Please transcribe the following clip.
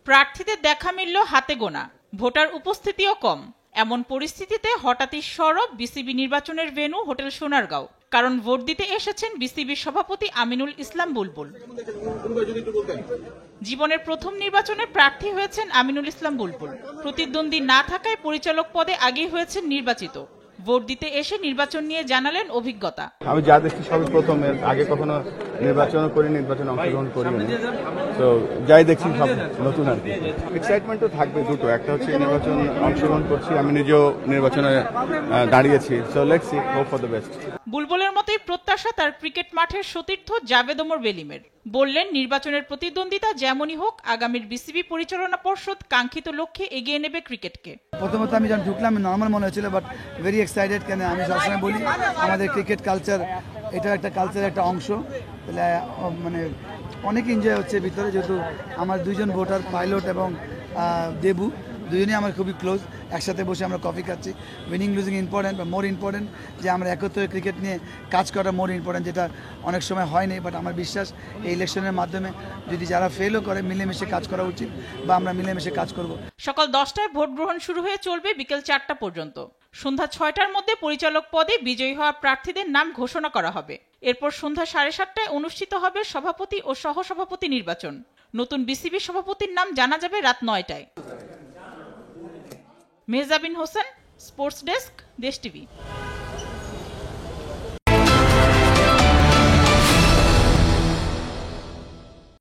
প্রার্থীদের দেখা মিলল হাতে গোনা, ভোটার উপস্থিতিও কম। এমন পরিস্থিতিতে হঠাৎই সরব বিসিবি নির্বাচনের ভেন্যু হোটেল সোনারগাঁও। কারণ ভোট দিতে এসেছেন বিসিবির সভাপতি আমিনুল ইসলাম বুলবুল। জীবনের প্রথম নির্বাচনে প্রার্থী হয়েছেন আমিনুল ইসলাম বুলবুল। প্রতিদ্বন্দ্বী না থাকায় পরিচালক পদে আগেই হয়েছেন নির্বাচিত। ভোট দিতে এসে নির্বাচন নিয়ে জানালেন অভিজ্ঞতা। আমি যা দেখছি সবই প্রথম, আগে কখনো নির্বাচন করি, নির্বাচনে অংশগ্রহণ করিনি, তো যাই দেখছি সব নতুন আর কি। এক্সাইটমেন্ট তো থাকবে দুটো, একটা হচ্ছে নির্বাচন অংশগ্রহণ করছি, আমি নিজেও নির্বাচনে দাঁড়িয়েছি, so let's see, hope for the best. বুলবুলের মতোই প্রত্যাশা তার ক্রিকেট মাঠের সতীর্থ জাভেদ ওমর বেলিমের। বললেন, নির্বাচনের প্রতিদ্বন্দ্বিতা যেমনই হোক, আগামীর বিসিবি পরিচালনা পর্ষদ কাঙ্ক্ষিত লক্ষ্যে এগিয়ে নেবে ক্রিকেটকে। প্রথমত আমি যখন ঢুকলাম নর্মাল মনে হচ্ছিল, বাট ভেরি এক্সাইটেড। কেন আমি সবসময় বলি আমাদের ক্রিকেট কালচার, এটা একটা কালচারের একটা অংশ, তাহলে মানে অনেক এনজয় হচ্ছে ভিতরে। যেহেতু আমার দুইজন ভোটার পাইলট এবং দেবু দুজনেই আমার খুবই ক্লোজ, একসাথে বসে আমরা কফি খাচ্ছি। উইনিং লুজিং ইম্পর্টেন্ট বা মোর ইম্পর্টেন্ট যে আমরা একত্রে ক্রিকেট নিয়ে কাজ করা মোর ইম্পর্টেন্ট, যেটা অনেক সময় হয়নি। বাট আমার বিশ্বাস এই ইলেকশনের মাধ্যমে যদি যারা ফেলও করে, মিলেমিশে কাজ করা উচিত বা আমরা মিলেমিশে কাজ করব। সকাল 10টায় ভোট গ্রহণ শুরু হয়ে চলবে বিকেল 4টা পর্যন্ত। সন্ধ্যা 6টার মধ্যে পরিচালক পদে বিজয়ী হওয়া প্রার্থীদের নাম ঘোষণা করা হবে। এরপর সন্ধ্যা 7:30টায় অনুষ্ঠিত হবে সভাপতি ও সহসভাপতি নির্বাচন। নতুন বিসিবি সভাপতির নাম জানা যাবে রাত 9টায়। মেহজাবিন হোসেন, স্পোর্টস ডেস্ক, দেশ টিভি।